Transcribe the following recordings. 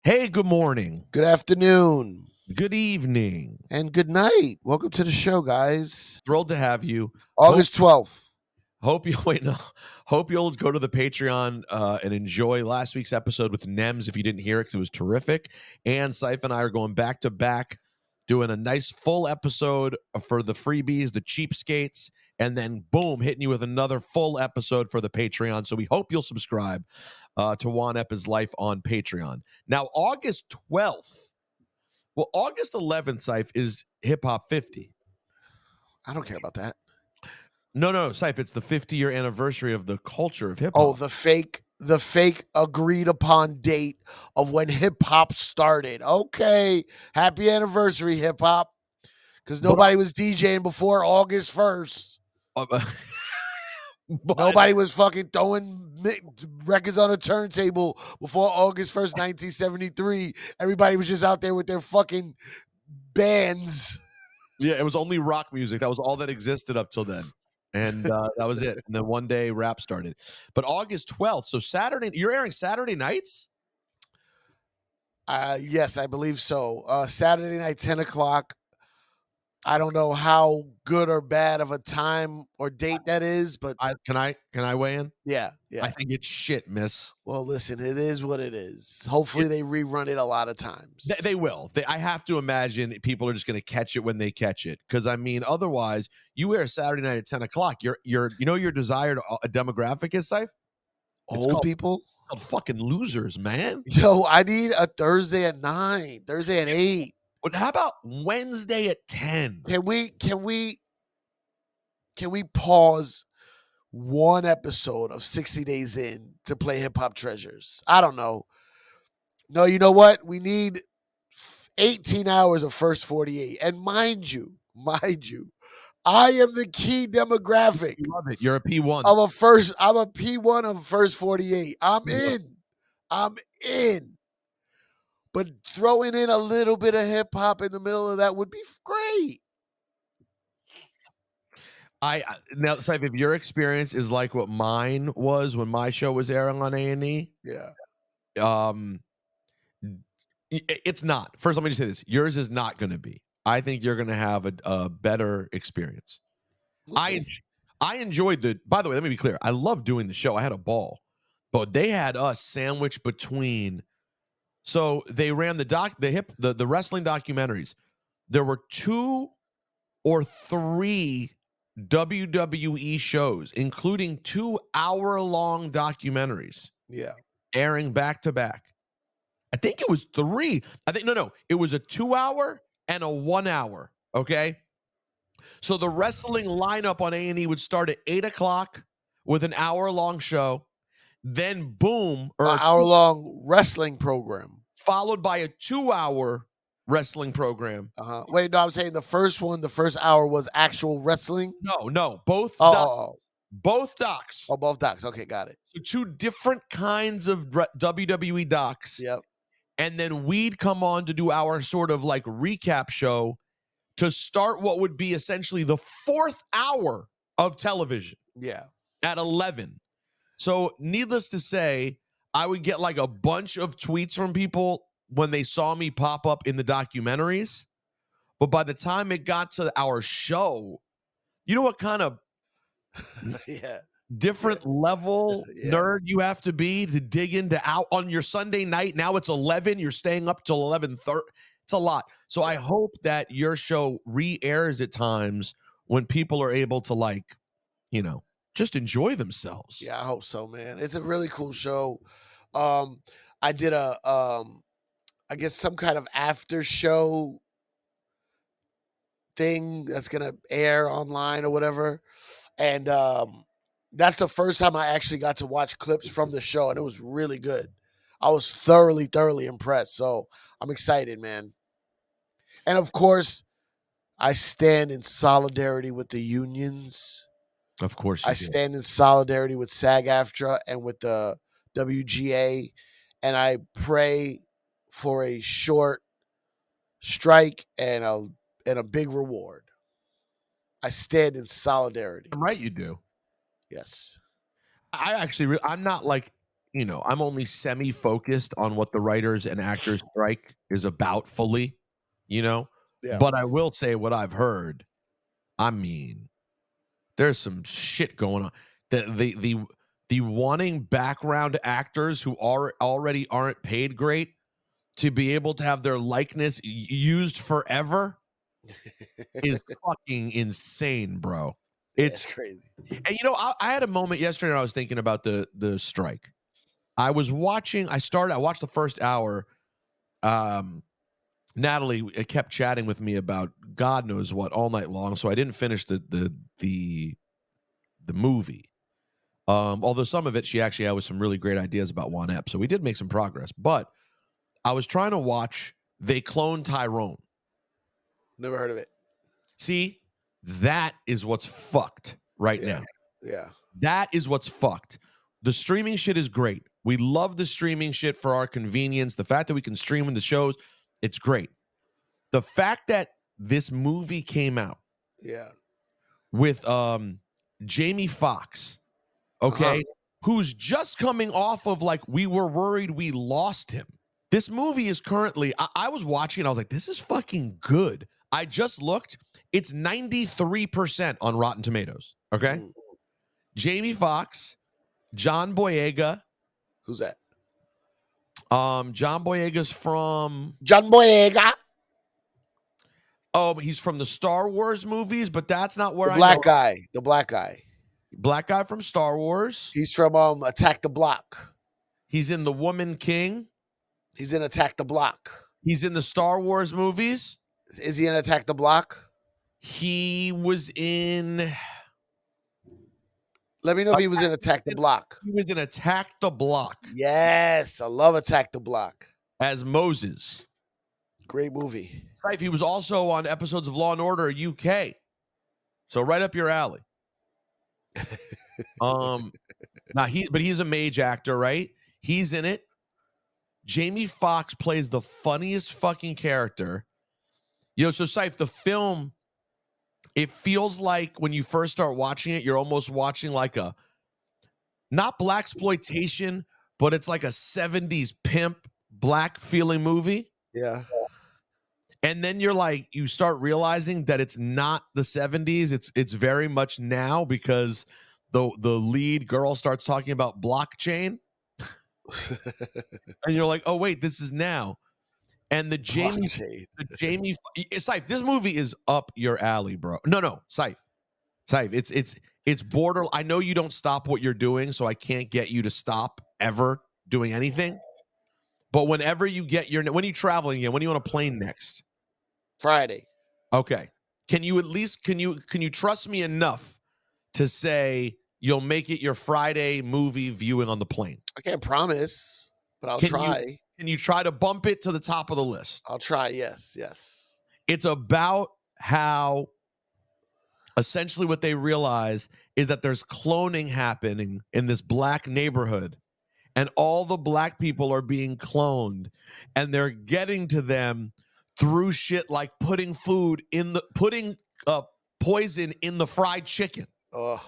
Hey, good morning. Good afternoon Good evening. and good night. Welcome to the show, guys. Thrilled to have you. Hope August 12th. hope you wait no. Hope you'll go to the Patreon and enjoy last week's episode with Nems if you didn't hear it because it was terrific. And Cipha and I are going back to back, doing a nice full episode for the freebies, the cheapskates, and then boom, hitting you with another full episode for the Patreon. So we hope you'll subscribe to Juan Eppa's Life on Patreon. Now, August 12th. Well, August 11th, Syph, is Hip Hop 50. I don't care about that. No, Syph, it's the 50-year anniversary of the culture of hip hop. Oh, the fake agreed upon date of when hip hop started. Okay. Happy anniversary, hip hop. Because nobody was DJing before August 1st. Nobody was fucking throwing records on a turntable before August 1st, 1973. Everybody was just out there with their fucking bands. Yeah, it was only rock music. That was all that existed up till then. And that was it. And then one day rap started. But August 12th, so Saturday, you're airing Saturday nights? Yes, I believe so. Saturday night, 10 o'clock. I don't know how good or bad of a time or date that is, but Can I weigh in? yeah. I think it's shit, miss. Well, listen, it is what it is. Hopefully they rerun it a lot of times. They will. I have to imagine people are just going to catch it when they catch it. Because I mean, otherwise, you air Saturday night at 10 o'clock. Your desired demographic is, Syph? Old people? Called fucking losers, man. Yo, I need a Thursday at 9, Thursday at 8. But how about Wednesday at 10? Can we pause one episode of 60 Days In to play Hip Hop Treasures? I don't know. No, you know what? We need 18 hours of First 48. And mind you, I am the key demographic. You love it. You're a P1. I'm a P1 of First 48. I'm in. But throwing in a little bit of hip hop in the middle of that would be great. Now, Syph, if your experience is like what mine was when my show was airing on A&E, it's not. First, let me just say this: yours is not going to be. I think you're going to have a better experience. I enjoyed the. By the way, let me be clear. I love doing the show. I had a ball, but they had us sandwiched between. So they ran the wrestling documentaries. There were 2 or 3 WWE shows, including 2-hour-long documentaries. Yeah. Airing back to back. I think it was 3. It was a 2-hour and a 1-hour. Okay. So the wrestling lineup on A&E would start at 8 o'clock with an hour-long show. Then boom, or an hour-long wrestling program, followed by a 2-hour wrestling program. Wait, no, I'm saying the first hour was actual wrestling. No, both. Both docs. Oh, both docs. Okay, got it. So 2 different kinds of WWE docs. Yep. And then we'd come on to do our sort of like recap show to start what would be essentially the 4th hour of television. Yeah. At 11. So needless to say, I would get like a bunch of tweets from people when they saw me pop up in the documentaries. But by the time it got to our show, you know what kind of different level nerd you have to be to dig into out on your Sunday night. Now it's 11. You're staying up till 11:30. It's a lot. So I hope that your show re-airs at times when people are able to just enjoy themselves. Yeah, I hope so, man. It's a really cool show. I did I guess some kind of after show thing that's gonna air online or whatever. And that's the first time I actually got to watch clips from the show, and it was really good. I was thoroughly impressed. So I'm excited, man. And of course, I stand in solidarity with the unions. Of course I stand in solidarity with SAG-AFTRA and with the WGA, and I pray for a short strike and a big reward. I stand in solidarity. I'm right, you do. Yes. I'm not like I'm only semi-focused on what the writers and actors strike is about fully, Yeah. but I will say what I've heard. I mean, there's some shit going on. The wanting background actors who already aren't paid great to be able to have their likeness used forever is fucking insane, bro. It's crazy. And I had a moment yesterday when I was thinking about the strike. I watched the first hour. Natalie kept chatting with me about God knows what all night long, so I didn't finish the movie. Although some of it she actually had with some really great ideas about Juan Ep, so we did make some progress. But I was trying to watch They Clone Tyrone. Never heard of it. See, that is what's fucked right now. Yeah. That is what's fucked. The streaming shit is great. We love the streaming shit for our convenience. The fact that we can stream in the shows, it's great. The fact that this movie came out with Jamie Foxx, okay, who's just coming off of we were worried we lost him. This movie is currently, I was watching and I was like, this is fucking good. I just looked. It's 93% on Rotten Tomatoes, okay? Jamie Foxx, John Boyega. Who's that? John Boyega's from... John Boyega. Oh, he's from the Star Wars movies, but that's not where The black guy. Black guy from Star Wars. He's from Attack the Block. He's in The Woman King. He's in Attack the Block. He's in the Star Wars movies. Is he in Attack the Block? He was in... Let me know if he was in Attack the Block. He was in Attack the Block. Yes, I love Attack the Block. As Moses. Great movie. He was also on episodes of Law and Order UK. So right up your alley. But he's a mage actor, right? He's in it. Jamie Foxx plays the funniest fucking character. So Cipha, the film, it feels like when you first start watching it, you're almost watching like a, not blaxploitation, but it's like a 70s pimp black feeling movie. Yeah. And then you start realizing that it's not the 70s. It's very much now because the lead girl starts talking about blockchain. And you're like, oh wait, this is now. And the Jamie, Cipha, this movie is up your alley, bro. No, Cipha, it's border. I know you don't stop what you're doing, so I can't get you to stop ever doing anything. But whenever you get when are you traveling again? When are you on a plane next? Friday. Okay. Can you trust me enough to say you'll make it your Friday movie viewing on the plane? I can't promise, but I'll try. Can you try to bump it to the top of the list? I'll try. Yes. It's about how essentially what they realize is that there's cloning happening in this black neighborhood, and all the black people are being cloned, and they're getting to them through shit like putting poison in the fried chicken. Oh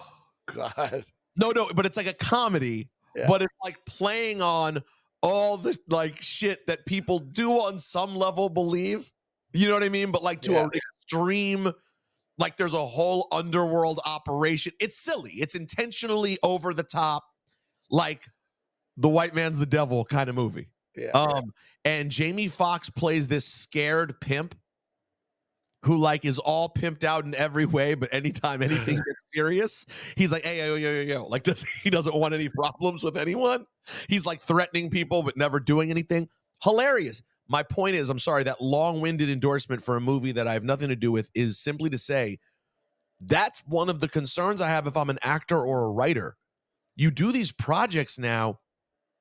God. No, but it's like a comedy, but it's like playing on all the shit that people do on some level believe. You know what I mean? But to an extreme, there's a whole underworld operation. It's silly. It's intentionally over the top, like the white man's the devil kind of movie. Yeah. And Jamie Foxx plays this scared pimp who is all pimped out in every way, but anytime anything gets serious, he's like, hey, yo. He doesn't want any problems with anyone. He's threatening people, but never doing anything. Hilarious. My point is, I'm sorry, that long-winded endorsement for a movie that I have nothing to do with is simply to say that's one of the concerns I have if I'm an actor or a writer. You do these projects now,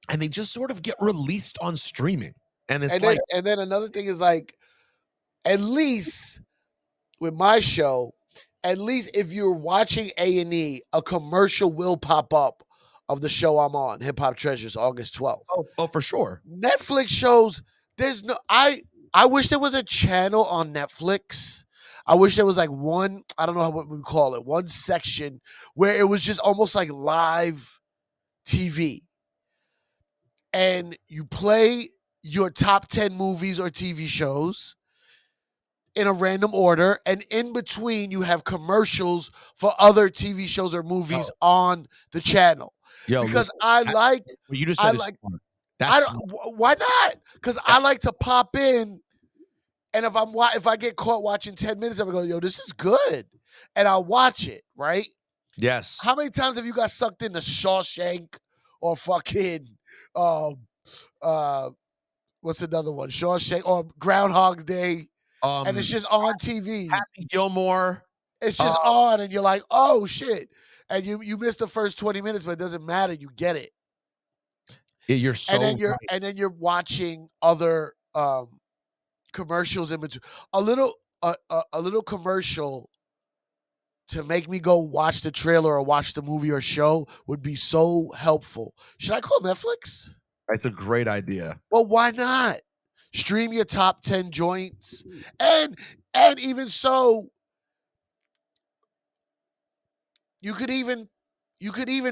and they just sort of get released on streaming. And then another thing is at least with my show, at least if you're watching A&E, a commercial will pop up of the show I'm on, Hip Hop Treasures, August 12th. Oh, for sure. Netflix shows, there's no, I wish there was a channel on Netflix. I wish there was one, I don't know what we call it, one section where it was just almost like live TV. and you play your top 10 movies or TV shows in a random order, and in between you have commercials for other TV shows or movies on the channel. Yo, Because listen, I like, what you just I said is like, smart. I That's don't. Why not? Because I like to pop in, and if I get caught watching 10 minutes, I'm gonna go, yo, this is good, and I'll watch it. Right? yes. How many times have you got sucked into Shawshank or fucking um what's another one? Shawshank or Groundhog Day, and it's just on TV. Happy Gilmore. It's just on, and you're like, oh shit, and you missed the first 20 minutes, but it doesn't matter. You get it. You're so right. And then you're watching other commercials in between. A little commercial to make me go watch the trailer or watch the movie or show would be so helpful. Should I call Netflix? It's a great idea. Well, why not? Stream your top 10 joints. And even so, you could even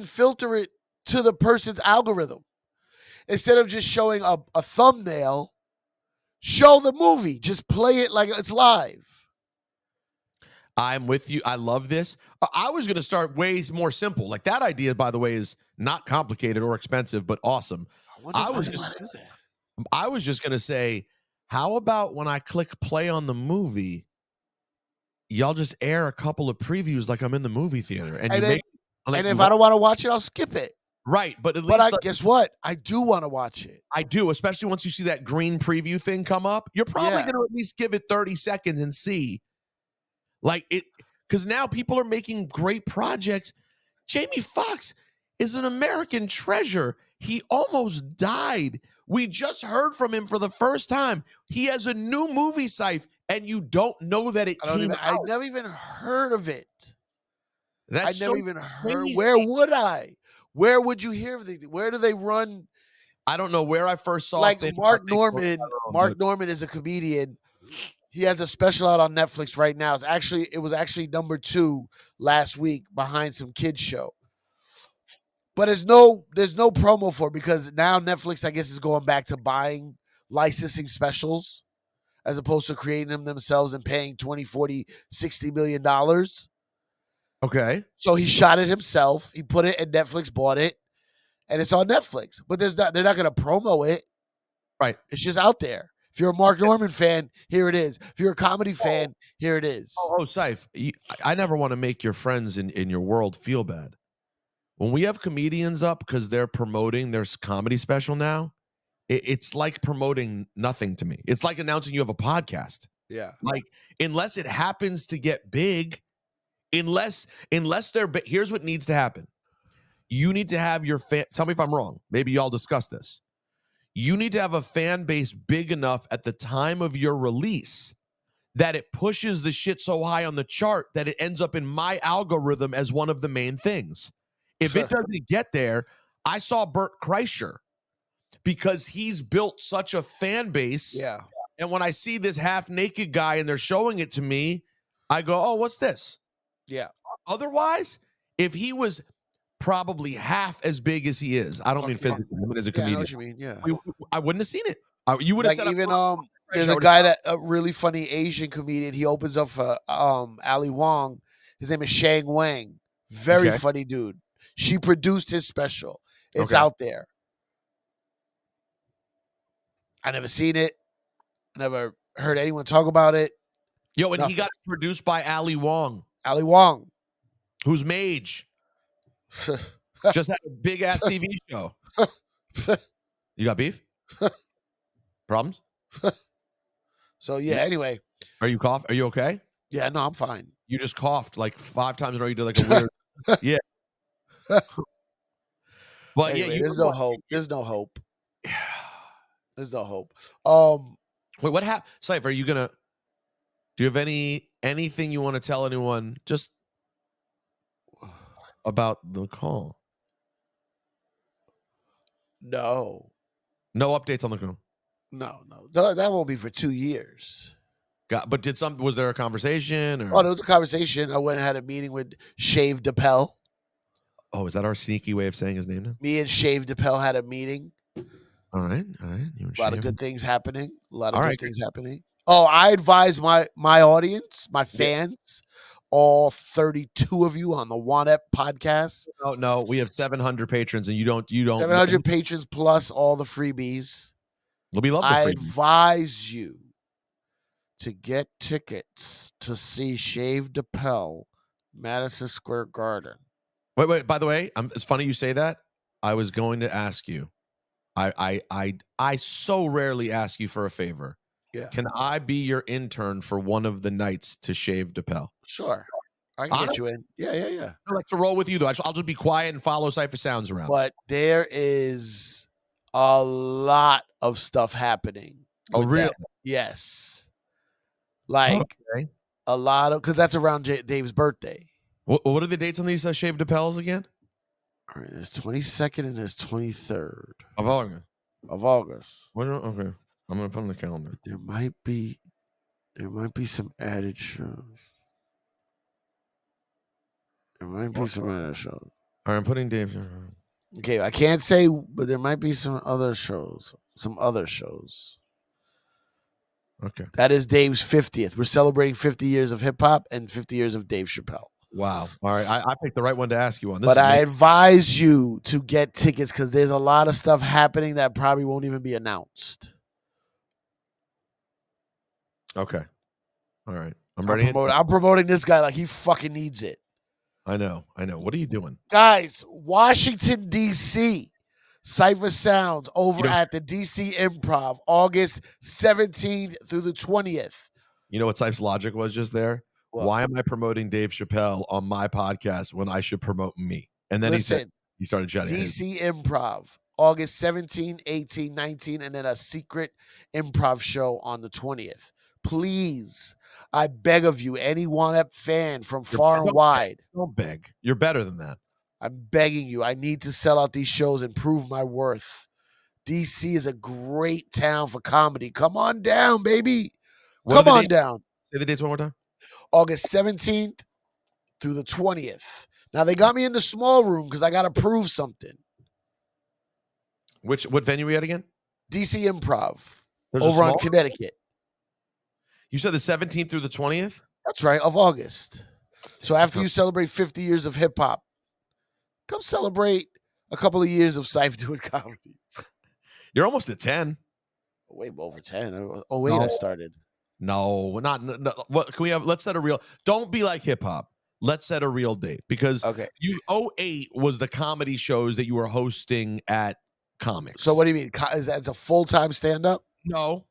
filter it to the person's algorithm. Instead of just showing a thumbnail, show the movie. Just play it like it's live. I'm with you. I love this. I was going to start ways more simple. Like that idea, by the way, is not complicated or expensive, but awesome. I was just going to say, how about when I click play on the movie, y'all just air a couple of previews like I'm in the movie theater, and if I don't want to watch it, I'll skip it. Right, but at least guess what? I do want to watch it. I do, especially once you see that green preview thing come up. You're probably going to at least give it 30 seconds and see. Like it, because now people are making great projects. Jamie Foxx is an American treasure. He almost died. We just heard from him for the first time. He has a new movie, Cipha, and you don't know that it came out. I never even heard of it. That's never even heard. Where would I? Where would you hear of it? Where do they run? I don't know where I first saw. Like Mark Norman. Mark Norman is a comedian. He has a special out on Netflix right now. It was actually number 2 last week behind some kids show. But there's no promo for it because now Netflix, I guess, is going back to buying licensing specials as opposed to creating them themselves and paying 20, 40, 60 million dollars. Okay. So he shot it himself. He put it and Netflix bought it. And it's on Netflix. But they're not going to promo it. Right. It's just out there. If you're a Mark Norman fan, here it is. If you're a comedy fan, here it is. Cipha, I never want to make your friends in your world feel bad. When we have comedians up because they're promoting their comedy special now, it's like promoting nothing to me. It's like announcing you have a podcast. Yeah. Like, unless it happens to get big, unless they're big, here's what needs to happen. You need to have your fan. Tell me if I'm wrong. Maybe y'all discuss this. You need to have a fan base big enough at the time of your release that it pushes the shit so high on the chart that it ends up in my algorithm as one of the main things. If it doesn't get there, I saw Bert Kreischer because he's built such a fan base. Yeah. And when I see this half-naked guy and they're showing it to me, I go, oh, what's this? Yeah. Otherwise, if he was probably half as big as he is, I don't mean physically, I mean as a comedian. I know what you mean. Yeah. I wouldn't have seen it. You would have said even there's a guy a really funny Asian comedian. He opens up for Ali Wong. His name is Shang Wang. Very funny dude. She produced his special. It's out there. I never seen it. Never heard anyone talk about it. Yo, and he got produced by Ali Wong. Ali Wong. Who's Mage. Just had a big ass TV show. You got beef? Problems? So anyway. Are you okay? Yeah, no, I'm fine. You just coughed like 5 times in a row. You did like a weird. Yeah. But anyway, there's no hope. There's no hope. There's no hope. Wait, what happened? Cipha, are you gonna? Do you have anything you want to tell anyone just about the call? No. No updates on the call. No. That won't be for 2 years. But was there a conversation? Or? Oh, there was a conversation. I went and had a meeting with Shave Chappelle. Oh, is that our sneaky way of saying his name now? Me and Shave Chappelle had a meeting. All right. You A and lot of Shave. good things happening. All right. Oh, I advise my audience, my Yeah. fans, all 32 of you on the Juan podcast. No, we have 700 patrons, and you don't. 700 patrons plus all the freebies. We love the I freebies. advise you to get tickets to see Shave Chappelle, Madison Square Garden. Wait. By the way, it's funny you say that. I was going to ask you. I so rarely ask you for a favor. Yeah. Can I be your intern for one of the nights to Shave Chappelle? Sure. I can get you in. Yeah. I like to roll with you, though. I'll just be quiet and follow Cipha Sounds around. But there is a lot of stuff happening. Oh, really? Yes. Like a lot of, because that's around Dave's birthday. What are the dates on these Shave Chappelles again? All right, there's 22nd and there's 23rd of August. Okay, I'm gonna put on the calendar. But there might be some added shows. All right, I'm putting Dave. Okay, I can't say, but there might be some other shows. Okay. That is Dave's 50th. We're celebrating 50 years of hip hop and 50 years of Dave Chappelle. Wow. All right. I picked the right one to ask you on. But I advise you to get tickets because there's a lot of stuff happening that probably won't even be announced. Okay. All right. I'm ready. I'm promoting this guy like he fucking needs it. I know. What are you doing? Guys, Washington, D.C., Cipha Sounds over at the D.C. Improv, August 17th through the 20th. You know what Cipha's logic was just there? What? Why am I promoting Dave Chappelle on my podcast when I should promote me? And then he started chatting. DC Improv, August 17, 18, 19, and then a secret improv show on the 20th. Please, I beg of you, any One-Up fan from far and wide. Don't beg. You're better than that. I'm begging you. I need to sell out these shows and prove my worth. DC is a great town for comedy. Come on down, baby. Come on down. Say the dates one more time. August 17th through the 20th. Now, they got me in the small room because I got to prove something. What venue are we at again? DC Improv. Over on Connecticut. You said the 17th through the 20th? That's right, of August. So after you celebrate 50 years of hip hop, come celebrate a couple of years of Cipha doing comedy. You're almost at 10. Way over 10. Oh, wait, I started. No, not. No, what can we have? Let's set a real. Don't be like hip hop. Let's set a real date because 08 was the comedy shows that you were hosting at Comics. So what do you mean? Is that a full-time stand-up? No.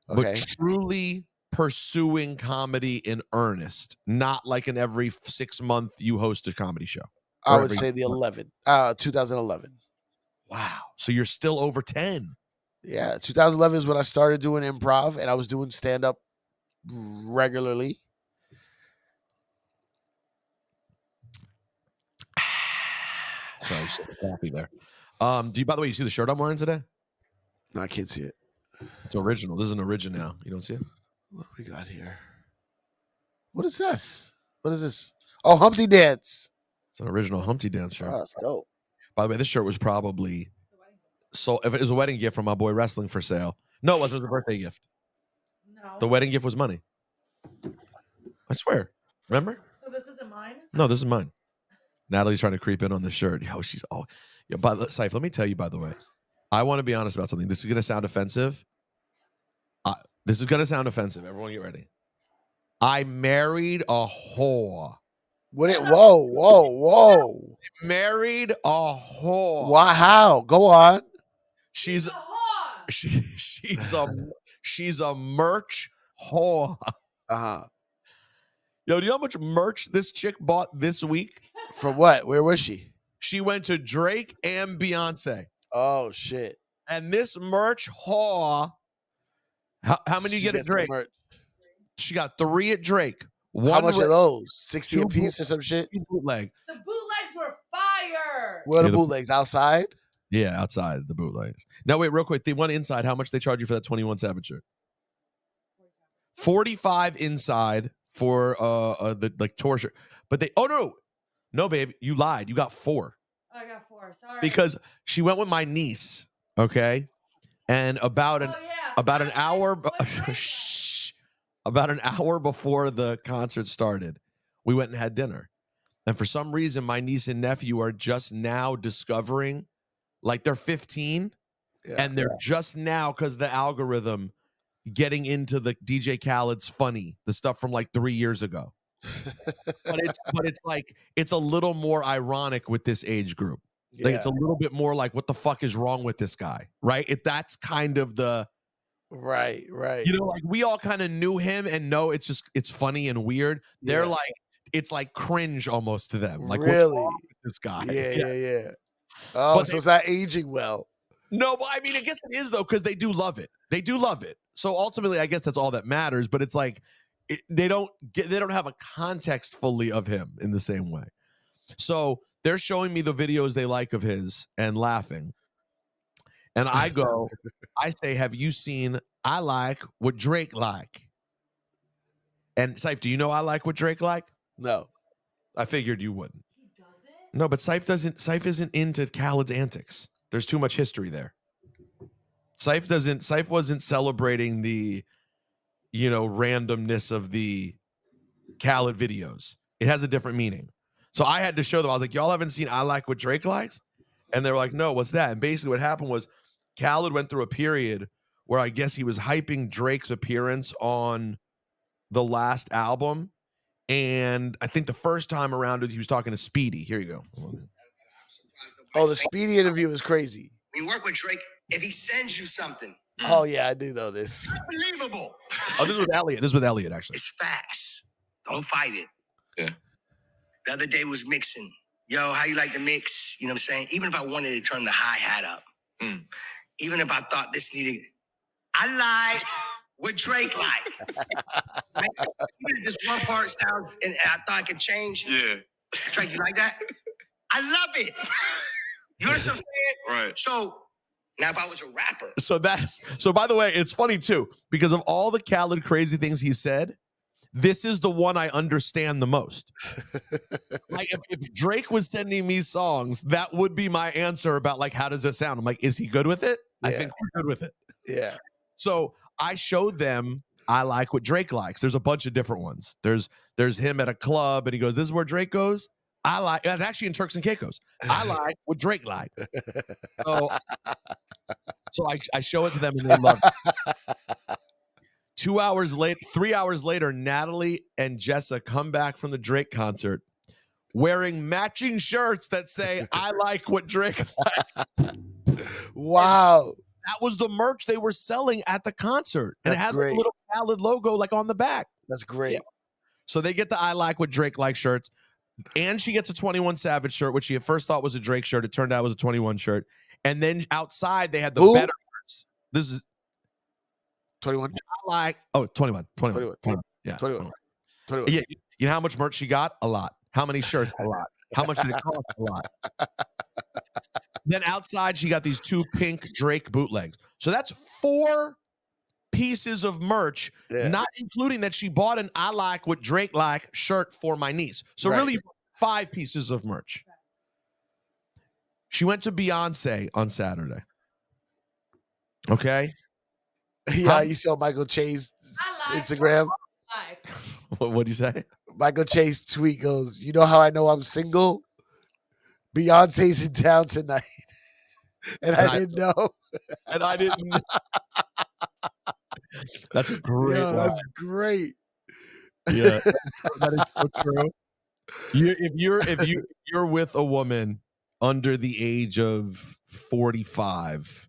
Okay. But truly pursuing comedy in earnest, not like in every 6 month you host a comedy show. I would say 2011. Wow. So you're still over 10. Yeah, 2011 is when I started doing improv, and I was doing stand-up regularly. Sorry, happy there. By the way, you see the shirt I'm wearing today? No, I can't see it. It's original. This is an original. You don't see it? What do we got here? What is this? Oh, Humpty Dance. It's an original Humpty Dance shirt. Oh, that's dope. By the way, this shirt was probably if it was a wedding gift from my boy Wrestling for Sale. No, it wasn't. It was a birthday gift. No. The wedding gift was money. I swear. Remember? So this isn't mine? No, this is mine. Natalie's trying to creep in on this shirt. Yo, she's Cipha, let me tell you, by the way, I want to be honest about something. This is going to sound offensive. Everyone get ready. I married a whore. Whoa. Married a whore. Why? How? Go on. She's a merch whore. Uh-huh. Yo, do you know how much merch this chick bought this week? For what? Where was she? She went to Drake and Beyonce. Oh, shit. And this merch whore, how many you get at Drake? She got 3 at Drake. How much are those? 60 a piece or some shit? Bootleg. The bootlegs were fire. Where are the bootlegs? Outside? Yeah, outside the bootlegs. Now, wait, real quick. The one inside, how much they charge you for that 21 Savage shirt? 45 inside for the tour shirt. But no, babe, you lied. You got 4. I got 4. Sorry. Because she went with my niece. Okay. And about an hour Shh. about an hour before the concert started, we went and had dinner. And for some reason, my niece and nephew are just now discovering, like they're 15, and they're just now, because the algorithm, getting into the DJ Khaled's Funny, the stuff from like 3 years ago. but it's like, it's a little more ironic with this age group. Like it's a little bit more like, what the fuck is wrong with this guy, right? That's kind of the right. you know, like we all kind of knew him and know it's funny and weird. They're like, it's like cringe almost to them. Like, what's wrong with this guy? Yeah. Oh, But so it's not aging well. No, but I mean, I guess it is though, because they do love it. They do love it. So ultimately, I guess that's all that matters. But it's like they don't have a context fully of him in the same way. So they're showing me the videos they like of his and laughing. And I go, I say, have you seen I Like What Drake Like? And Cipha, do you know I Like What Drake Like? No. I figured you wouldn't. He doesn't? No, but Cipha isn't into Khaled's antics. There's too much history there. Cipha wasn't celebrating the, randomness of the Khaled videos. It has a different meaning. So I had to show them. I was like, y'all haven't seen I Like What Drake Likes? And they were like, no, what's that? And basically what happened was Khaled went through a period where I guess he was hyping Drake's appearance on the last album. And I think the first time around he was talking to Speedy. Here you go. Oh, the Speedy interview is crazy. When you work with Drake, if he sends you something, oh yeah, I do know this. unbelievable. Oh, this is with Elliot. This is with Elliot, actually. It's facts. Don't fight it. Yeah. The other day was mixing. Yo, how you like the mix? You know what I'm saying? Even if I wanted to turn the hi-hat up, even if I thought this needed, I like what Drake like. Right? Even if this one part sounds, and I thought I could change. Yeah. Drake, you like that? I love it. You understand what I'm saying? Right. So now if I was a rapper. So by the way, it's funny too, because of all the Khaled crazy things he said, this is the one I understand the most. Like if Drake was sending me songs, that would be my answer about like, how does it sound? I'm like, is he good with it? Yeah. I think we're good with it. Yeah. So I showed them I Like What Drake Likes. There's a bunch of different ones. There's him at a club and he goes, this is where Drake goes. I like, that's actually in Turks and Caicos. I like what Drake like. So I show it to them and they love it. 3 hours later, Natalie and Jessa come back from the Drake concert wearing matching shirts that say, I like what Drake like. Wow. That was the merch they were selling at the concert. And That's it has great. a little Khaled logo like on the back. That's great. Yeah. So they get the I Like What Drake Like shirts. And she gets a 21 Savage shirt, which she at first thought was a Drake shirt. It turned out it was a 21 shirt. And then outside they had the better shirts. This is 21. I like 21. Yeah. 21. Yeah. You know how much merch she got? A lot. How many shirts? A lot. How much did it cost? A lot. Then outside she got these 2 pink Drake bootlegs. So that's 4 pieces of merch, not including that she bought an I Like What Drake Like shirt for my niece. So really 5 pieces of merch. She went to Beyonce on Saturday. Okay. Yeah, you saw Michael Che's Instagram. What'd you say? Michael Che's tweet goes, you know how I know I'm single? Beyonce's in town tonight. and I didn't know. And I didn't know. That's a great Yeah, line. that's great. Yeah, that is so true. If you're with a woman under the age of 45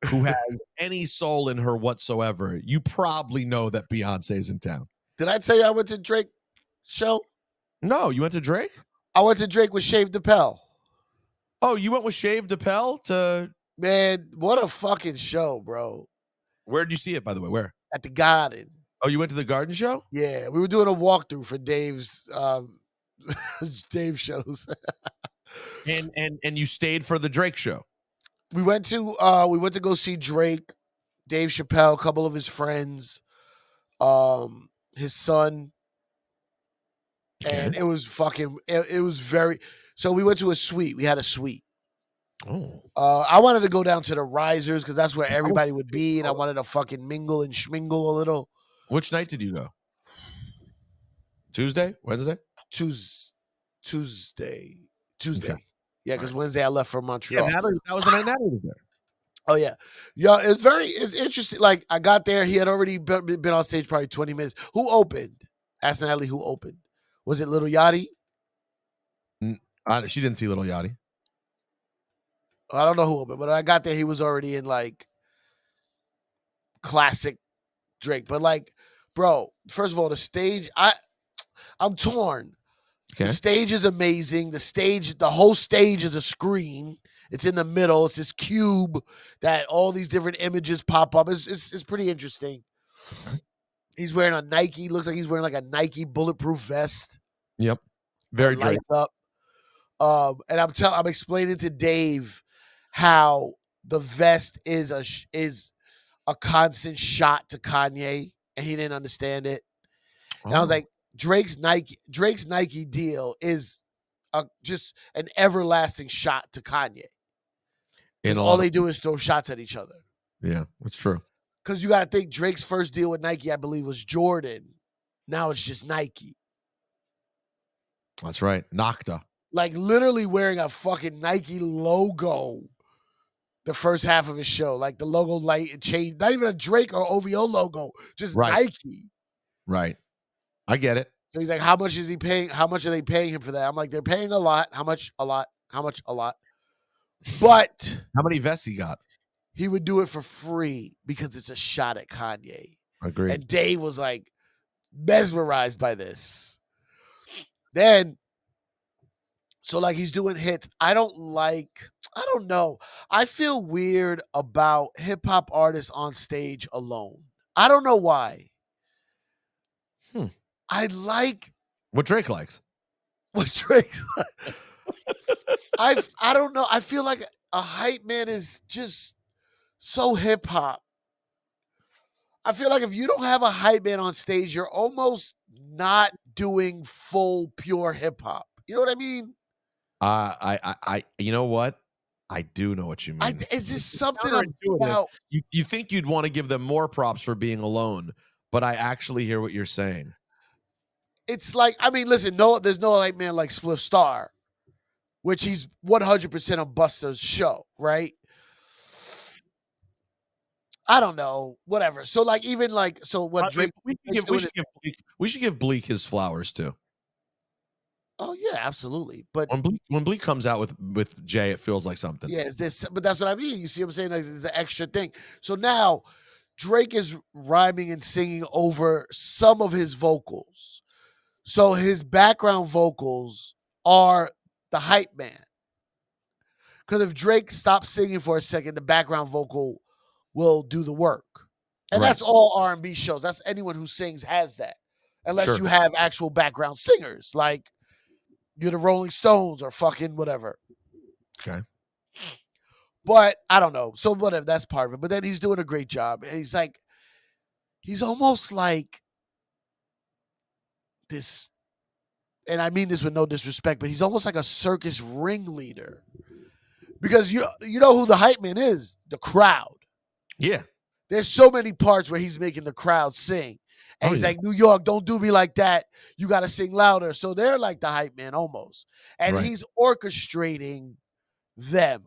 who has any soul in her whatsoever, you probably know that Beyonce's in town. Did I tell you I went to Drake show? No, you went to Drake? I went to Drake with Shave DePel. Oh, you went with Shave DePel to... Man, what a fucking show, bro. Where'd you see it, by the way? Where? At the Garden. Oh, you went to the Garden show? Yeah, we were doing a walkthrough for Dave's Dave shows. and you stayed for the Drake show. We went to go see Drake, Dave Chappelle, a couple of his friends, his son. And it was fucking it was very so we went to a suite. We had a suite. Oh, I wanted to go down to the Risers because that's where everybody would be, and I wanted to fucking mingle and schmingle a little. which night did you go? Tuesday, Wednesday? Tuesday. Okay. Yeah, because Wednesday I left for Yeah, Montreal. Natalie, that was the night Natalie was there. Oh yeah, it's interesting. Like I got there, he had already been on stage probably 20 minutes. Who opened? Ask Natalie who opened. Was it Little Yachty? She didn't see Little Yachty. I don't know who opened, but when I got there, he was already in like classic Drake. But like, bro, first of all, the stage, I'm torn. Okay. The stage is amazing. The whole stage is a screen. It's in the middle. It's this cube that all these different images pop up. It's pretty interesting. He's wearing a Nike. Looks like he's wearing like a Nike bulletproof vest. Yep. Very that Drake. lights up. And I'm explaining to Dave how the vest is a constant shot to Kanye, and he didn't understand it. And I was like, Drake's Nike deal is just an everlasting shot to Kanye. And all they do is throw shots at each other. Yeah, that's true. Because you got to think Drake's first deal with Nike, I believe, was Jordan. Now it's just Nike. That's right. Nocta. Like literally wearing a fucking Nike logo the first half of his show. Like the logo light changed. Not even a Drake or OVO logo, just Nike. Right. I get it. So he's like, how much is he paying? How much are they paying him for that? I'm like, they're paying a lot. How much? A lot. How much? A lot. But how many vests he got? He would do it for free because it's a shot at Kanye. Agreed. And Dave was like mesmerized by this. Then, so like he's doing hits. I don't know. I feel weird about hip hop artists on stage alone. I don't know why. I like what Drake likes. What Drake likes. I don't know. I feel like a hype man is just so hip hop. I feel like if you don't have a hype man on stage, you're almost not doing full pure hip hop. You know what I mean? I you know what? I do know what you mean. Is this something about you think you'd want to give them more props for being alone, but I actually hear what you're saying. It's like, I mean, listen, there's no hype man like Spliff Star, which he's 100% on Busta's show, right? I don't know, whatever. So like, even like, so what Drake? We should give Bleak his flowers too. Oh yeah, absolutely. But when Bleak comes out with Jay, it feels like something. Yeah, but that's what I mean. You see what I'm saying? Like, it's an extra thing. So now Drake is rhyming and singing over some of his vocals. So his background vocals are the hype man. Because if Drake stops singing for a second, the background vocal will do the work. And that's all R&B shows. That's anyone who sings has that. Unless you have actual background singers. Like you're the Rolling Stones or fucking whatever. Okay. But I don't know. So whatever, that's part of it. But then he's doing a great job. And he's almost like this, and I mean this with no disrespect, but he's almost like a circus ringleader. Because you know who the hype man is? The crowd. Yeah. There's so many parts where he's making the crowd sing. And he's like, New York, don't do me like that. You got to sing louder. So they're like the hype man almost. And he's orchestrating them.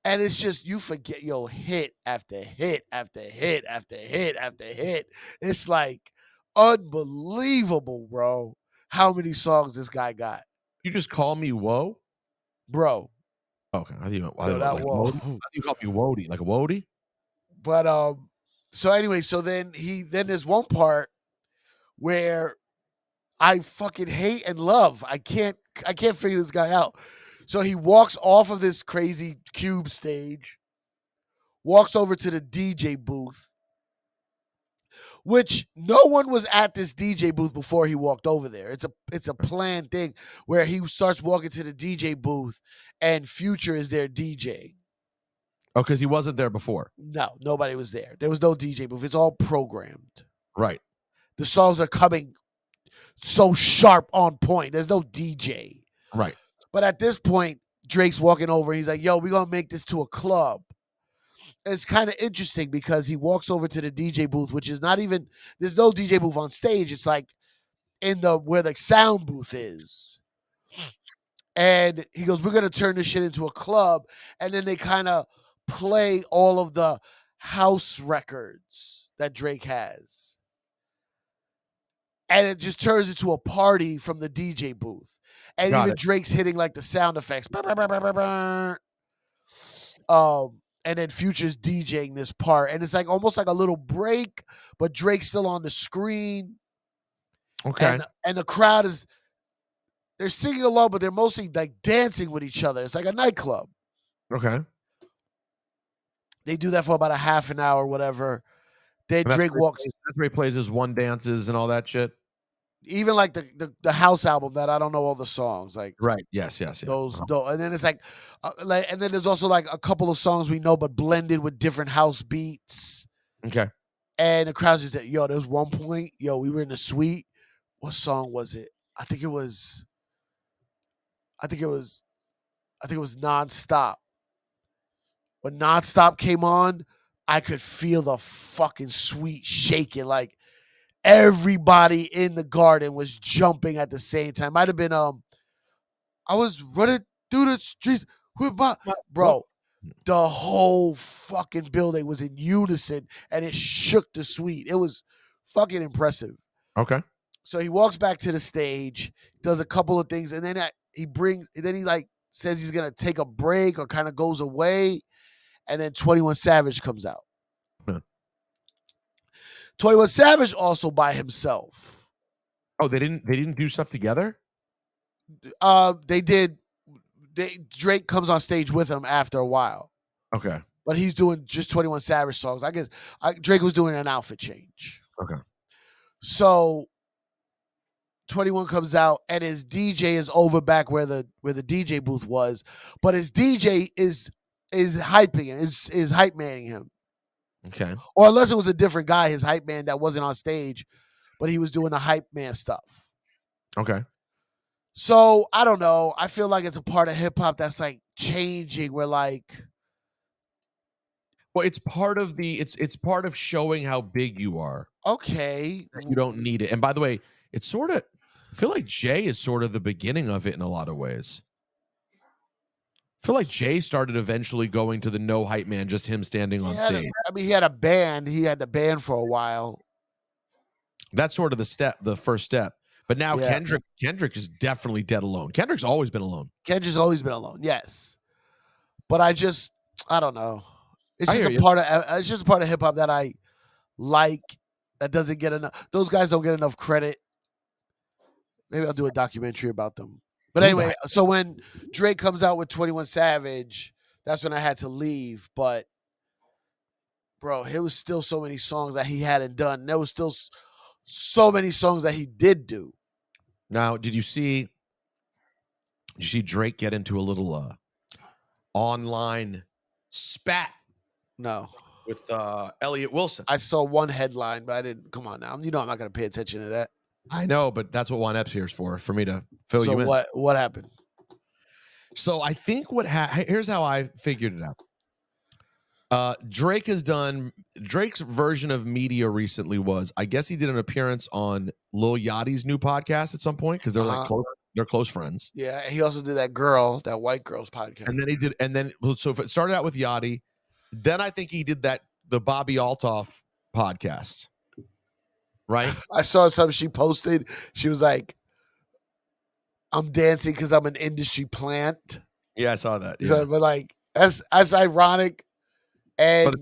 And it's just, you forget, hit after hit after hit after hit after hit. It's like unbelievable, bro, how many songs this guy got. You just call me Whoa? Bro. Okay. I think you call me Wody, like a Wody. But so anyway, so then there's one part where I fucking hate and love. I can't figure this guy out. So he walks off of this crazy cube stage, walks over to the DJ booth, which no one was at this DJ booth before he walked over there. It's a planned thing where he starts walking to the DJ booth and Future is there DJ. Oh, because he wasn't there before. No, nobody was there. There was no DJ booth. It's all programmed. Right. The songs are coming so sharp on point. There's no DJ. Right. But at this point, Drake's walking over. He's like, yo, we're going to make this to a club. It's kind of interesting because he walks over to the DJ booth, which is not even, there's no DJ booth on stage. It's like in the, where the sound booth is. And he goes, we're going to turn this shit into a club. And then they kind of play all of the house records that Drake has. And it just turns into a party from the DJ booth. And Got even it. Drake's hitting like the sound effects. And then Future's DJing this part. And it's like almost like a little break, but Drake's still on the screen. Okay. And the crowd is, they're singing along, but they're mostly like dancing with each other. It's like a nightclub. Okay. They do that for about a half an hour, whatever. Then And Drake walks. That's where he plays his one dances and all that shit. Even like the house album that I don't know all the songs. Like Right. Yes. Yeah. those, and then it's like, and then there's also like a couple of songs we know, but blended with different house beats. Okay. And the crowd's just like, yo, there's one point, yo, we were in the suite. What song was it? I think it was Nonstop. When Nonstop came on, I could feel the fucking suite shaking. Like everybody in the garden was jumping at the same time. Might have been I was running through the streets with my bro. The whole fucking building was in unison and it shook the suite. It was fucking impressive. Okay. So he walks back to the stage, does a couple of things, and then he like says he's gonna take a break or kind of goes away, and then 21 Savage comes out. Huh. 21 Savage also by himself. Oh, they didn't do stuff together? They did. Drake comes on stage with him after a while. Okay. But he's doing just 21 Savage songs. I guess Drake was doing an outfit change. Okay. So 21 comes out and his DJ is over back where the DJ booth was, but his DJ is hyping him, is hype manning him. Okay. Or unless it was a different guy, his hype man that wasn't on stage, but he was doing the hype man stuff. Okay. So I don't know. I feel like it's a part of hip hop that's like changing. Where like, well, it's part of it's part of showing how big you are. okay, You don't need it. And by the way, it's sort of, I feel like Jay is sort of the beginning of it in a lot of ways. I feel like Jay started eventually going to the no hype man, just him standing on stage. He had a band. He had the band for a while. That's sort of the first step. But now Yeah. Kendrick is definitely dead alone. Kendrick's always been alone. Kendrick's always been alone, yes. But I don't know. It's I just hear a part of it's just a part of hip hop that I like that doesn't get enough. Those guys don't get enough credit. Maybe I'll do a documentary about them. But anyway, so when Drake comes out with 21 Savage, that's when I had to leave. But bro, there was still so many songs that he hadn't done. There was still so many songs that he did do. Now, did you see Drake get into a little online spat No. with Elliot Wilson? I saw one headline, but I didn't. Come on now. You know I'm not going to pay attention to that. I know, but that's what Juan Epps here is for me to fill So you in. what happened? So I think here's how I figured it out. Drake has done Drake's version of media recently was, I guess he did an appearance on Lil Yachty's new podcast at some point because they're like they're close friends. Yeah, he also did that white girl's podcast. And then so if it started out with Yachty, then I think he did the Bobby Altoff podcast. Right? I saw something she posted. She was like, I'm dancing because I'm an industry plant. Yeah, I saw that. Yeah. So, but like that's ironic and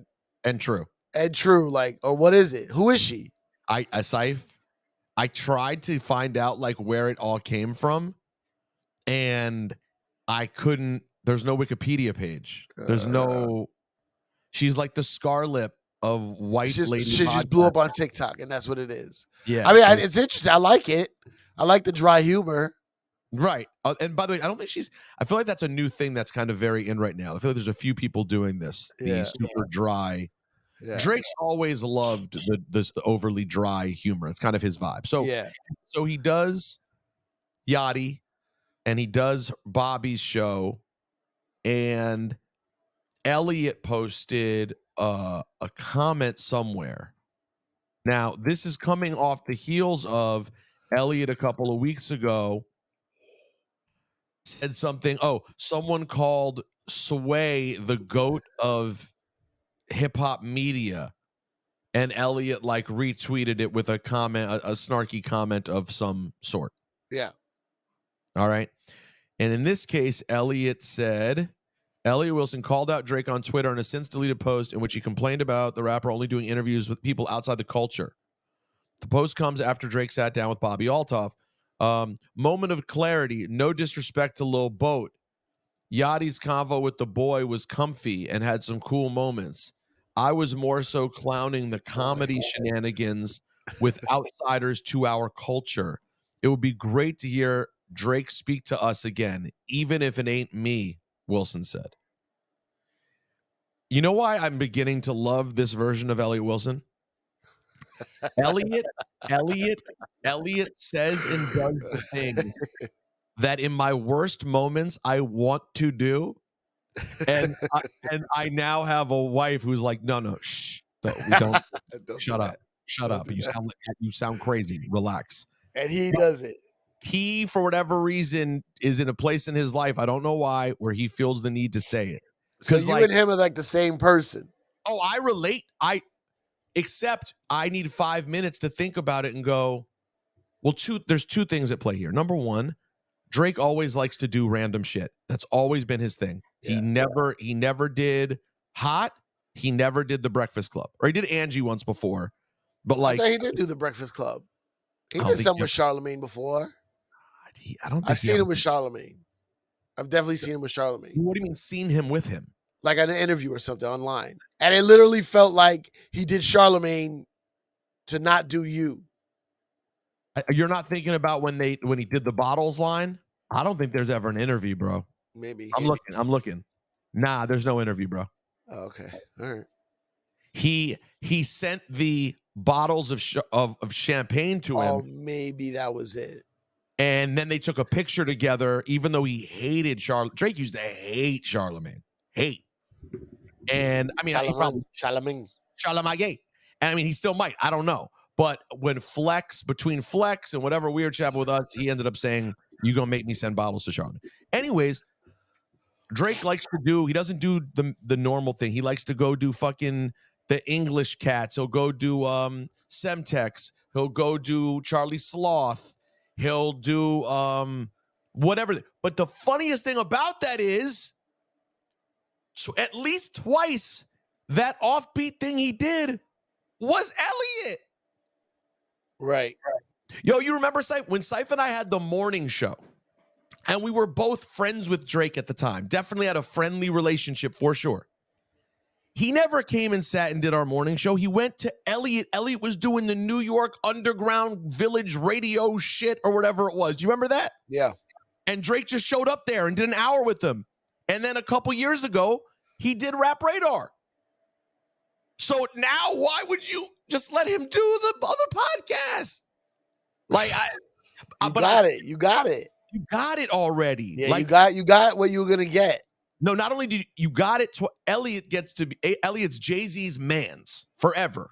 true. And true. Like, or what is it? Who is she? I tried to find out like where it all came from, and I couldn't. There's no Wikipedia page. There's no. She's like the Scarlett of white lady. She just blew up on TikTok, and that's what it is. Yeah, I mean, it's interesting. I like it. I like the dry humor. Right. And by the way, I don't think I feel like that's a new thing that's kind of very in right now. I feel like there's a few people doing this. The super dry. Yeah. Drake's always loved the overly dry humor. It's kind of his vibe. So he does Yachty and he does Bobby's show and Elliot posted a comment somewhere. Now, this is coming off the heels of Elliot a couple of weeks ago said something. Oh, someone called Sway the goat of hip hop media. And Elliot like retweeted it with a comment, a snarky comment of some sort. Yeah. All right. And in this case, Elliot said, Elliot Wilson called out Drake on Twitter in a since deleted post in which he complained about the rapper only doing interviews with people outside the culture. The post comes after Drake sat down with Bobby Altoff. Moment of clarity, no disrespect to Lil Boat. Yachty's convo with the boy was comfy and had some cool moments. I was more so clowning the comedy shenanigans with outsiders to our culture. It would be great to hear Drake speak to us again, even if it ain't me, Wilson said. You know why I'm beginning to love this version of Elliot Wilson? Elliot says and does the thing that in my worst moments I want to do. And I now have a wife who's like, no, shh, we don't. Shut up. You sound crazy. Relax. And he does it. He, for whatever reason, is in a place in his life, I don't know why, where he feels the need to say it. So you and him are like the same person. Oh, I relate. Except I need 5 minutes to think about it and go, well, there's two things at play here. Number one, Drake always likes to do random shit. That's always been his thing. Yeah. He never did Hot. He never did The Breakfast Club. Or he did Angie once before. But like, I thought he did do The Breakfast Club. He did something with Charlemagne before. I've seen him with Charlemagne. I've definitely seen him with Charlemagne. What do you mean seen him with him? Like an interview or something online. And it literally felt like he did Charlemagne to not do you. You're not thinking about when he did the bottles line? I don't think there's ever an interview, bro. Maybe. I'm looking. Nah, there's no interview, bro. Oh, okay. All right. He sent the bottles of champagne to him. Oh, maybe that was it. And then they took a picture together, even though he hated Drake used to hate Charlemagne. Hate. And I mean, Charlemagne. And I mean, he still might. I don't know. But between Flex and whatever weird shit happened with us, he ended up saying, "You gonna make me send bottles to Charlemagne." Anyways, Drake likes to he doesn't do the normal thing. He likes to go do fucking the English Cats. He'll go do Semtex. He'll go do Charlie Sloth. He'll do whatever. But the funniest thing about that is, so at least twice, that offbeat thing he did was Elliot. Right. Yo, you remember when Cipha and I had the morning show, and we were both friends with Drake at the time. Definitely had a friendly relationship for sure. He never came and sat and did our morning show. He went to Elliot. Elliot was doing the New York Underground Village radio shit or whatever it was. Do you remember that? Yeah. And Drake just showed up there and did an hour with them. And then a couple years ago, he did Rap Radar. So now why would you just let him do the other podcast? Like, You got it. You got it already. Yeah, like, you got what you were gonna get. No, not only did you got it, Elliot gets to be Elliot's Jay-Z's mans forever.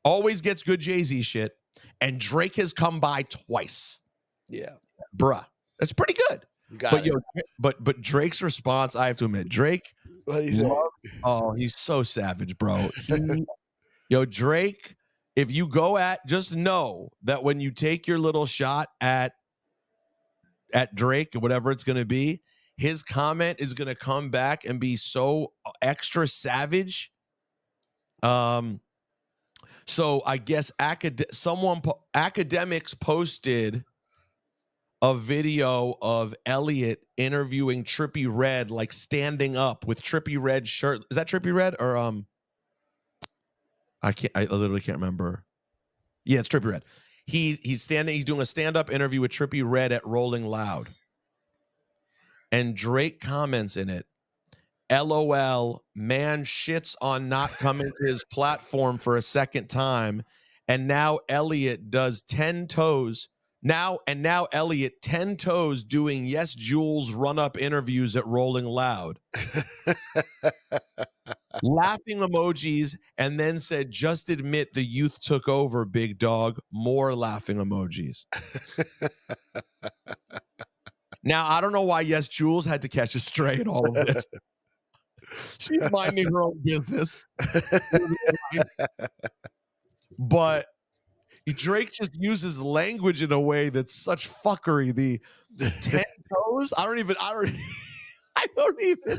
Always gets good Jay-Z shit. And Drake has come by twice. Yeah. Bruh. That's pretty good. You got it. But Drake's response, I have to admit, Drake. What he say? Oh, he's so savage, bro. Drake, if you go just know that when you take your little shot at Drake, whatever it's going to be, his comment is going to come back and be so extra savage. So I guess academics posted a video of Elliot interviewing Trippie Redd, like standing up with Trippie Redd shirt. Is that Trippie Redd or I literally can't remember. Yeah, it's Trippie Redd. He's standing. He's doing a stand-up interview with Trippie Redd at Rolling Loud, and Drake comments in it, "LOL, man shits on not coming to his platform for a second time, and now Elliot does 10 toes, Now Elliot 10 toes doing Yes Jules run-up interviews at Rolling Loud. Laughing emojis, and then said, just admit the youth took over, big dog. More laughing emojis. Now, I don't know why Yes Jules had to catch a stray in all of this. She's minding her own business. But Drake just uses language in a way that's such fuckery. The 10 toes? I don't even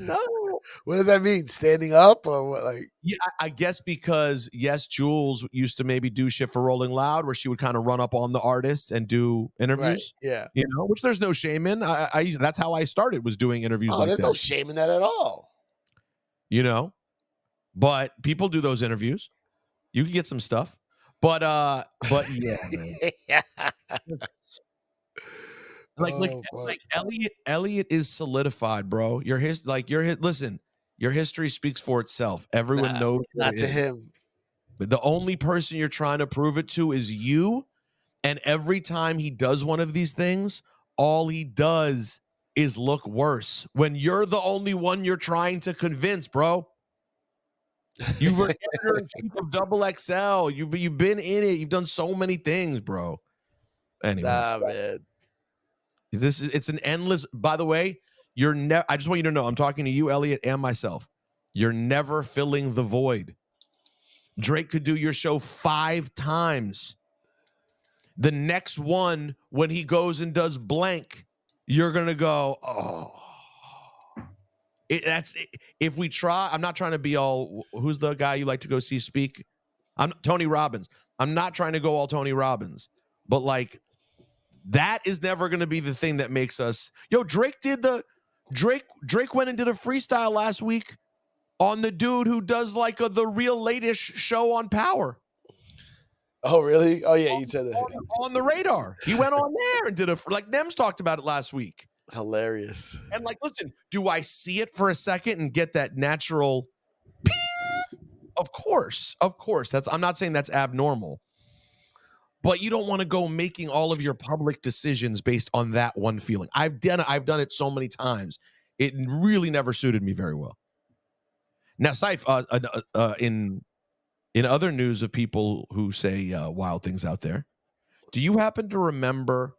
know. What does that mean? Standing up or what? Like, Yeah, I guess because Yes Jules used to maybe do shit for Rolling Loud where she would kind of run up on the artist and do interviews. right? Yeah. You know, which there's no shame in. I that's how I started, was doing interviews Oh, like there's that. no shame in that at all. You know, but people do those interviews. You can get some stuff, but yeah, man. Like Elliot is solidified, bro. Listen, your history speaks for itself. Everyone knows not to him. But the only person you're trying to prove it to is you. And every time he does one of these things, all he does is look worse when you're the only one you're trying to convince, bro. You were editor-in-chief of Double XL. You've been in it. You've done so many things, bro. Anyways, Man. it's an endless. By the way, I just want you to know, I'm talking to you, Elliot, and myself. You're never filling the void. Drake could do your show 5 times. The next one, when he goes and does blank, you're gonna go, oh. If we try. I'm not trying to be all. Who's the guy you like to go see speak? I'm Tony Robbins. I'm not trying to go all Tony Robbins, but like that is never going to be the thing that makes us. Yo, Drake went and did a freestyle last week on the dude who does like the real latest show on Power. Oh, really? Oh, yeah, you said that. On the radar. He went on there and did like Nems talked about it last week. Hilarious. And like, listen, do I see it for a second and get that natural ping? Of course. I'm not saying that's abnormal. But you don't want to go making all of your public decisions based on that one feeling. I've done it so many times. It really never suited me very well. Now, Cipha, in other news of people who say wild things out there, do you happen to remember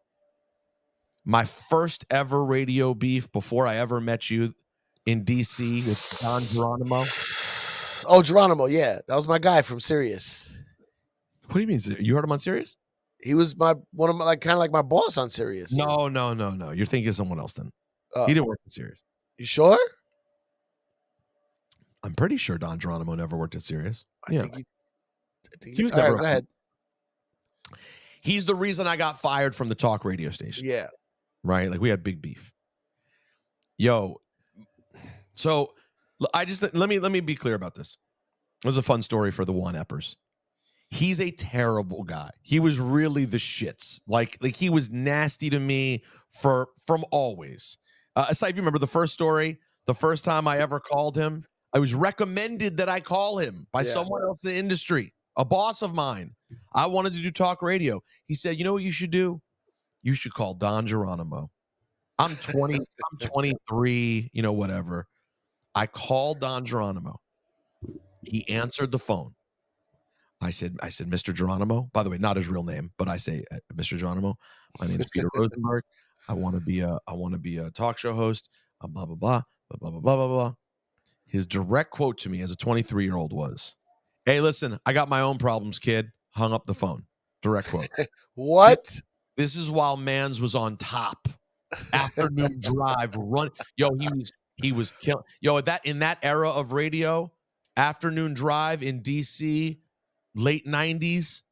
my first ever radio beef before I ever met you in D.C. with Don Geronimo? Oh, Geronimo, yeah. That was my guy from Sirius. What do you mean? You heard him on Sirius? He was kind of like my boss on Sirius. No. You're thinking of someone else then. He didn't work in Sirius. You sure? I'm pretty sure Don Geronimo never worked at Sirius. I think he was never. All right, go ahead. He's the reason I got fired from the talk radio station. Yeah. Right? Like we had big beef. Yo. So let me be clear about this. It was a fun story for the Juan Eppers. He's a terrible guy. He was really the shits. Like he was nasty to me from always. Aside, if you remember the first story, the first time I ever called him, I was recommended that I call him by someone else in the industry, a boss of mine. I wanted to do talk radio. He said, you know what you should do? You should call Don Geronimo. I'm 20, I'm 23, whatever. I called Don Geronimo. He answered the phone. I said, Mr. Geronimo, by the way, not his real name, but I say, Mr. Geronimo, my name is Peter Rosenberg. I want to be a talk show host, blah, blah, blah, blah, blah, blah, blah, blah. His direct quote to me as a 23-year-old was, hey, listen, I got my own problems, kid. Hung up the phone. Direct quote. What? This is while Mans was on top. Afternoon drive run. Yo, he was killing. Yo, in that era of radio, afternoon drive in DC, late 90s,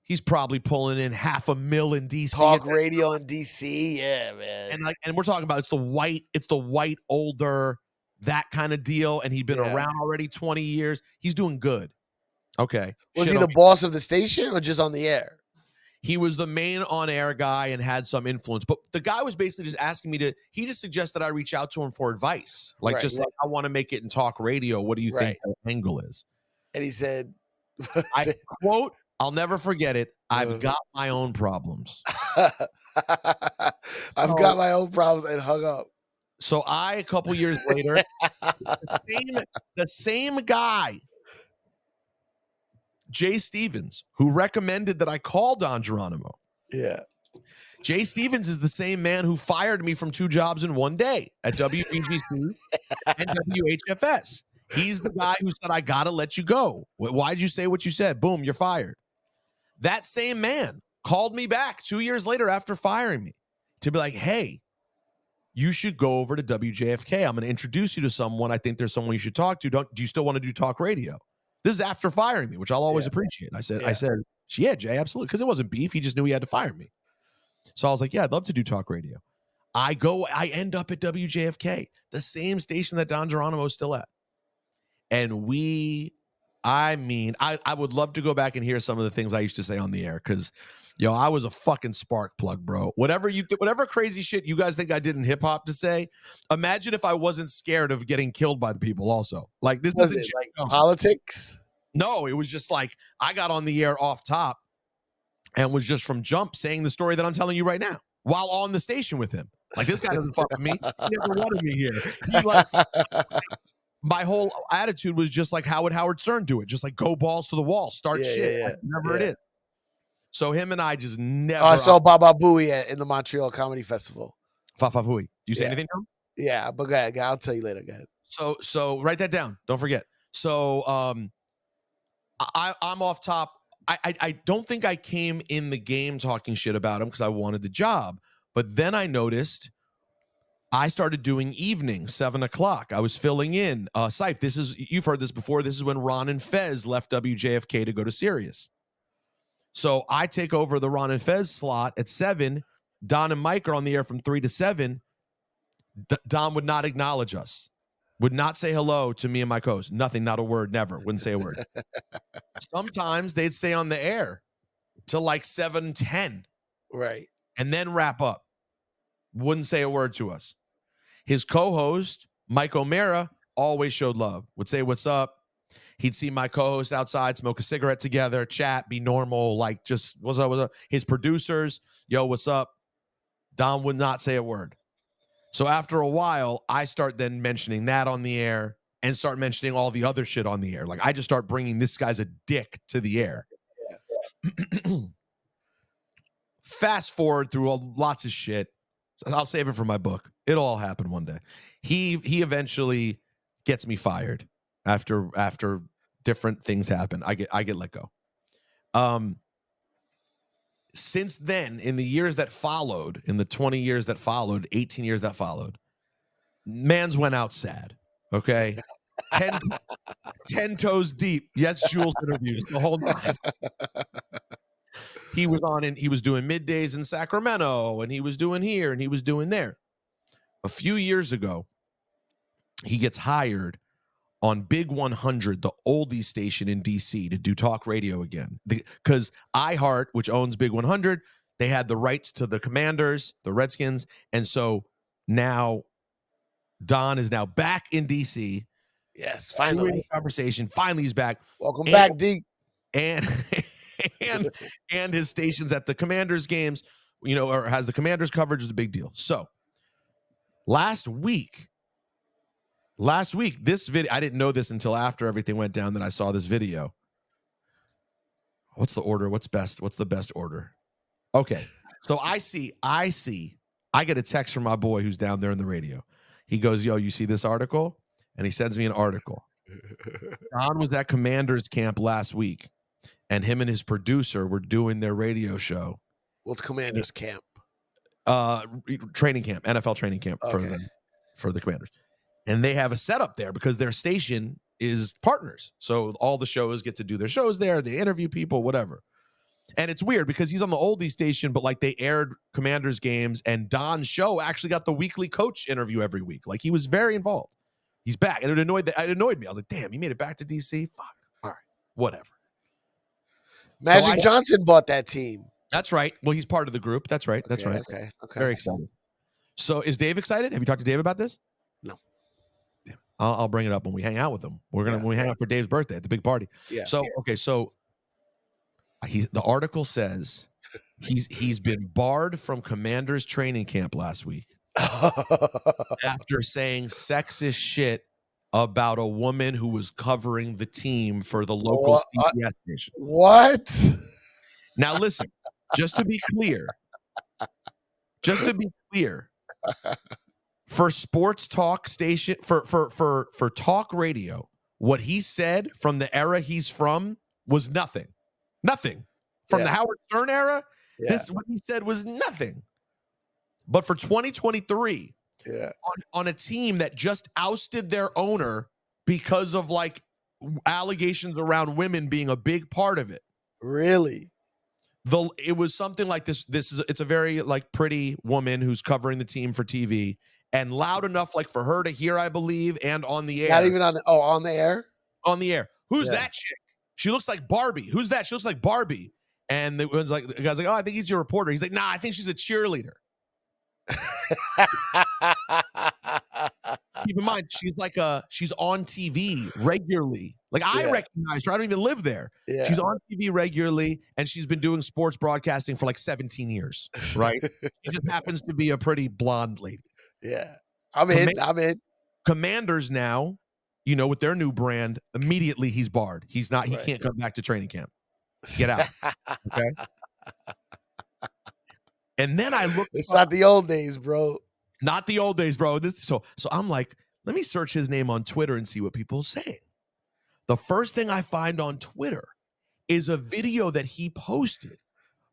he's probably pulling in $500,000 in DC. Talk radio in DC, yeah, man. And we're talking about it's the white older, that kind of deal. And he'd been around already 20 years. He's doing good. Okay. Was he the boss of the station or just on the air? He was the main on-air guy and had some influence. But the guy was basically just asking me he just suggested I reach out to him for advice. Like, I want to make it in talk radio. What do you think the angle is? And he said, I quote, I'll never forget it. I've got my own problems. I've got my own problems and hung up. So a couple years later, the same guy, Jay Stevens, who recommended that I call Don Geronimo. Yeah. Jay Stevens is the same man who fired me from 2 jobs in one day at WBGC and WHFS. He's the guy who said, I got to let you go. Why'd you say what you said? Boom, you're fired. That same man called me back 2 years later after firing me to be like, hey, you should go over to WJFK. I'm going to introduce you to someone. I think there's someone you should talk to. Do you still want to do talk radio? This is after firing me, which I'll always appreciate. I said, yeah, Jay, absolutely. Because it wasn't beef. He just knew he had to fire me. So I was like, yeah, I'd love to do talk radio. I end up at WJFK, the same station that Don Geronimo is still at. And I would love to go back and hear some of the things I used to say on the air because, I was a fucking spark plug, bro. Whatever crazy shit you guys think I did in hip hop to say, imagine if I wasn't scared of getting killed by the people also. Like this was it like politics? No, it was just like I got on the air off top and was just from jump saying the story that I'm telling you right now while on the station with him. Like this guy doesn't fuck with me. He never wanted me here. My whole attitude was just like, how would Howard Stern do it? Just like go balls to the wall, start shit, like, whatever it is. So him and I just never. I saw Baba Booey in the Montreal Comedy Festival. Fa Booey. Do you say anything to him? Yeah, but go ahead. I'll tell you later. Go ahead. So write that down. Don't forget. So I'm off top. I don't think I came in the game talking shit about him because I wanted the job. But then I noticed I started doing evenings, 7 o'clock. I was filling in. Cipha, you've heard this before. This is when Ron and Fez left WJFK to go to Sirius. So I take over the Ron and Fez slot at 7. Don and Mike are on the air from 3 to 7. Don would not acknowledge us. Would not say hello to me and my co-host. Nothing, not a word, never. Wouldn't say a word. Sometimes they'd stay on the air till like 7:10. Right. And then wrap up. Wouldn't say a word to us. His co-host, Mike O'Mara, always showed love. Would say, what's up? He'd see my co-host outside, smoke a cigarette together, chat, be normal, like just, what's up, what's up? His producers, yo, what's up? Don would not say a word. So after a while, I start then mentioning that on the air and start mentioning all the other shit on the air. Like I just start bringing this guy's a dick to the air. Fast forward through lots of shit. I'll save it for my book. It'll all happen one day. He eventually gets me fired after different things happen. I get let go. Since then, in the years that followed, in the 20 years that followed, 18 years that followed, man's went out sad. Okay. 10 toes deep. Yes, Jules interviews the whole night. He was doing middays in Sacramento, and he was doing here, and he was doing there. A few years ago, he gets hired on Big 100, the oldie station in DC, to do talk radio again. Because iHeart, which owns Big 100, they had the rights to the Commanders, the Redskins, and so now Don is now back in DC. Yes, finally. Conversation. Finally, he's back. Welcome back, D. And his stations at the Commanders games, or has the Commanders coverage is a big deal. So last week, this video, I didn't know this until after everything went down that I saw this video. What's the order? What's best? What's the best order? Okay. So I get a text from my boy who's down there in the radio. He goes, yo, you see this article? And he sends me an article. Don was at Commanders camp last week, and him and his producer were doing their radio show. What's Commanders camp? Training camp, NFL training camp for the Commanders. And they have a setup there because their station is partners. So all the shows get to do their shows there. They interview people, whatever. And it's weird because he's on the oldie station, but like they aired Commanders games, and Don's show actually got the weekly coach interview every week. Like he was very involved. He's back. And it annoyed me. I was like, damn, he made it back to DC? Fuck. All right. Whatever. Magic Johnson bought that team. That's right. Well, he's part of the group. That's right. That's right. Okay. Very excited. So is Dave excited? Have you talked to Dave about this? No. Damn. I'll bring it up when we hang out with him. When we hang out for Dave's birthday at the big party. Yeah. So, okay. So the article says He's been barred from Commanders training camp last week after saying sexist shit about a woman who was covering the team for the local CBS station. What? Now listen, just to be clear, for sports talk station, for talk radio, what he said from the era he's from was nothing. Nothing. From the Howard Stern era, this what he said was nothing. But for 2023, on a team that just ousted their owner because of like allegations around women being a big part of it. Really? It was something like this. It's a very like pretty woman who's covering the team for TV and loud enough like for her to hear, I believe, and on the air. Not even on the air? On the air. Who's that chick? She looks like Barbie. Who's that? She looks like Barbie. And the guy's like, oh, I think he's your reporter. He's like, nah, I think she's a cheerleader. Keep in mind, she's on TV regularly. Like I recognize her. I don't even live there. Yeah. She's on TV regularly, and she's been doing sports broadcasting for like 17 years. Right? She just happens to be a pretty blonde lady. Yeah. I'm in. Commanders now, with their new brand, immediately he's barred. He's not, he can't come back to training camp. Get out. Okay. And then I look. It's not the old days, bro. Not the old days, bro. So I'm like, let me search his name on Twitter and see what people are saying. The first thing I find on Twitter is a video that he posted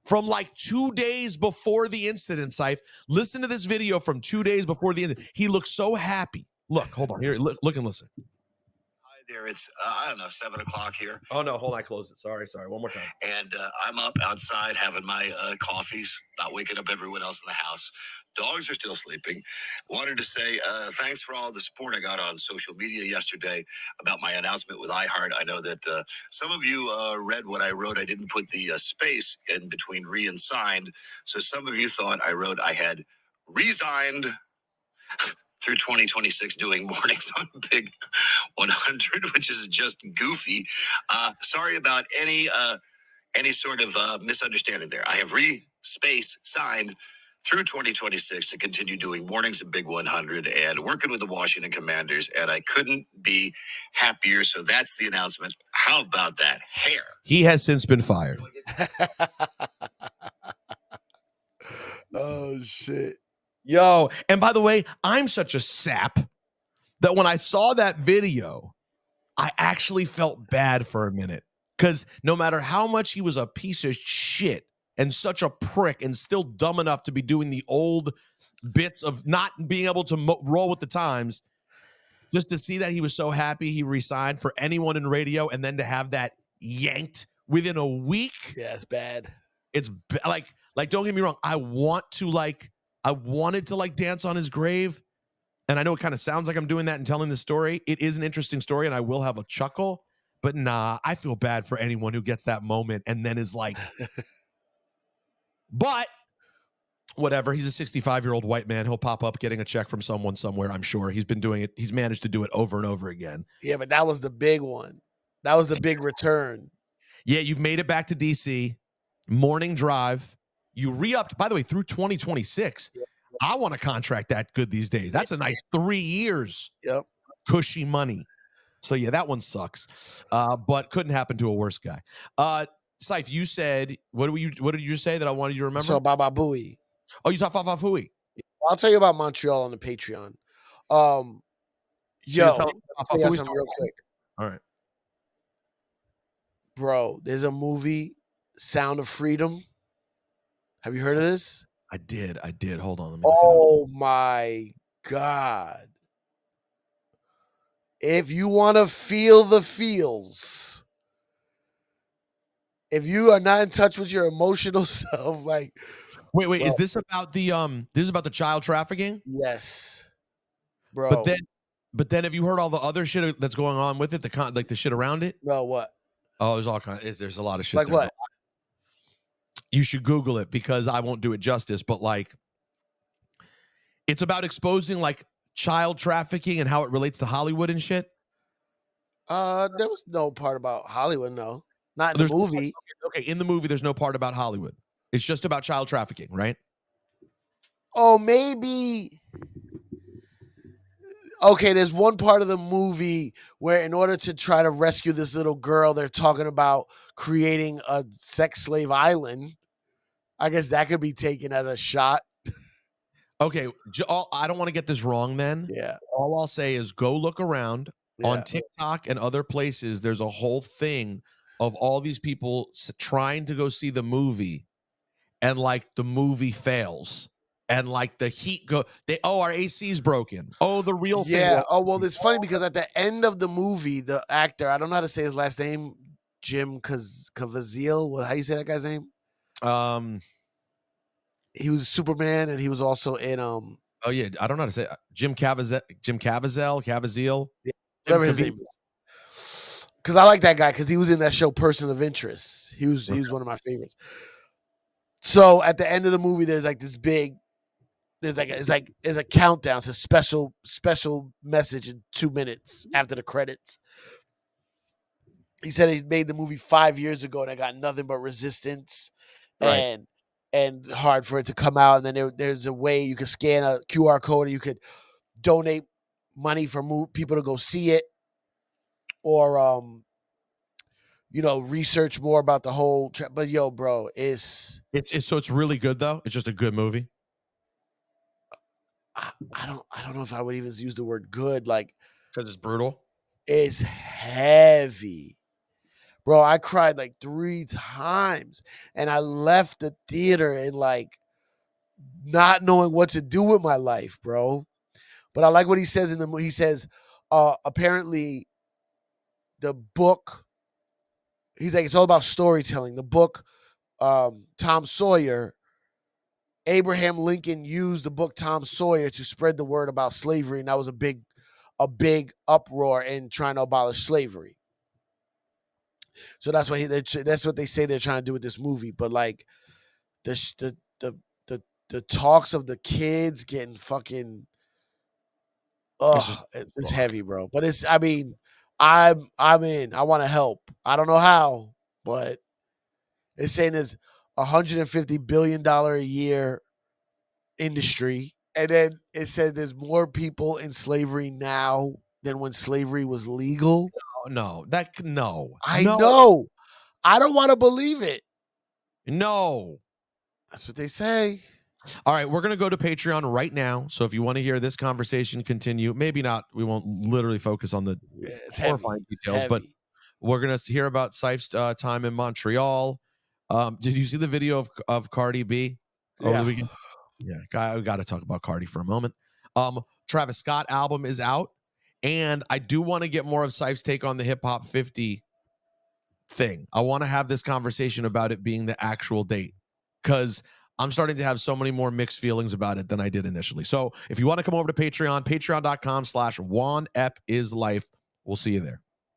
from like 2 days before the incident, Cipha. Listen to this video from 2 days before the incident. He looks so happy. Look, hold on. Here, look and listen. There, it's I don't know, 7 o'clock here. Oh no, hold on, I closed it. Sorry, one more time. And I'm up outside having my coffees, not waking up everyone else in the house. Dogs are still sleeping. Wanted to say thanks for all the support I got on social media yesterday about my announcement with iHeart. I know that some of you read what I wrote. I didn't put the space in between re and signed, so some of you thought I wrote I had resigned through 2026 doing mornings on Big 100, which is just goofy. Sorry about any sort of misunderstanding there. I have space signed through 2026 to continue doing mornings at Big 100 and working with the Washington Commanders, and I couldn't be happier. So that's the announcement. How about that hair? He has since been fired. Oh, shit. Yo, and by the way, I'm such a sap that when I saw that video, I actually felt bad for a minute. Because no matter how much he was a piece of shit and such a prick and still dumb enough to be doing the old bits of not being able to roll with the times, just to see that he was so happy he resigned for anyone in radio and then to have that yanked within a week. Yeah, it's bad. It's like don't get me wrong. I wanted to dance on his grave. And I know it kind of sounds like I'm doing that and telling the story. It is an interesting story and I will have a chuckle, but nah, I feel bad for anyone who gets that moment and then is like, but whatever. He's a 65-year-old white man. He'll pop up getting a check from someone somewhere. I'm sure he's been doing it. He's managed to do it over and over again. Yeah, but that was the big one. That was the big return. Yeah. You've made it back to DC. Morning drive. You re-upped, by the way, through 2026. Yeah. I want a contract that good these days. That's a nice 3 years. Yep. Cushy money. So, yeah, that one sucks. But couldn't happen to a worse guy. Cipha, you said, what did you say that I wanted you to remember? So, Baba Booey. Oh, you saw Fafa Fui. I'll tell you about Montreal on the Patreon. I'll tell you something real quick. All right. Bro, there's a movie, Sound of Freedom. Have you heard of this? I did. Hold on. Let me oh my God. If you want to feel the feels, if you are not in touch with your emotional self, like wait, bro. Is this about the child trafficking? Yes. Bro. But then have you heard all the other shit that's going on with it? The shit around it? No, what? Oh, there's all there's a lot of shit. Like there. What? You should Google it because I won't do it justice, but it's about exposing child trafficking and how it relates to Hollywood and shit. There was no part about Hollywood, no. Not in the movie. Okay, in the movie, there's no part about Hollywood. It's just about child trafficking, right? Oh, maybe. Okay, there's one part of the movie where in order to try to rescue this little girl, they're talking about creating a sex slave island. I guess that could be taken as a shot. Okay, I don't want to get this wrong then. Yeah. All I'll say is go look around on Yeah. TikTok and other places. There's a whole thing of all these people trying to go see the movie, and like the movie fails. And like the heat our AC's broken. Oh, the real thing. Yeah. Oh, well, it's funny because at the end of the movie, the actor, I don't know how to say his last name, Jim Caviezel. How you say that guy's name? He was Superman, and he was also in Oh yeah, I don't know how to say it. Jim Caviezel. Yeah, whatever his name is. Because I like that guy because he was in that show Person of Interest. He was one of my favorites. So at the end of the movie, there's like this big, it's a countdown. It's a special message in 2 minutes after the credits. He said he made the movie 5 years ago and I got nothing but resistance, Right. and hard for it to come out. And then there's a way you could scan a QR code, and you could donate money for people to go see it, or research more about the whole. But yo, bro, it's really good though. It's just a good movie. I don't know if I would even use the word good, like, because it's brutal. It's heavy. Bro, I cried like 3 times, and I left the theater and like not knowing what to do with my life, bro. But I like what he says in the movie. He says, apparently the book, he's like, it's all about storytelling. The book, Tom Sawyer, Abraham Lincoln used the book Tom Sawyer to spread the word about slavery, and that was a big uproar in trying to abolish slavery. So that's what they say they're trying to do with this movie. But like the talks of the kids getting fucking, it's heavy, bro. But I'm in. I want to help. I don't know how, but it's saying there's $150 billion a year industry, and then it said there's more people in slavery now than when slavery was legal. No. I know. I don't want to believe it. No. That's what they say. All right, we're going to go to Patreon right now. So if you want to hear this conversation continue, maybe not, we won't literally focus on the horrifying details, but we're going to hear about Cife's time in Montreal. Did you see the video of Cardi B over the weekend? Yeah, we got to talk about Cardi for a moment. Travis Scott album is out, and I do want to get more of Cife's take on the Hip Hop 50 thing. I want to have this conversation about it being the actual date, because I'm starting to have so many more mixed feelings about it than I did initially. So if you want to come over to Patreon, patreon.com/OneEpIsLife. We'll see you there.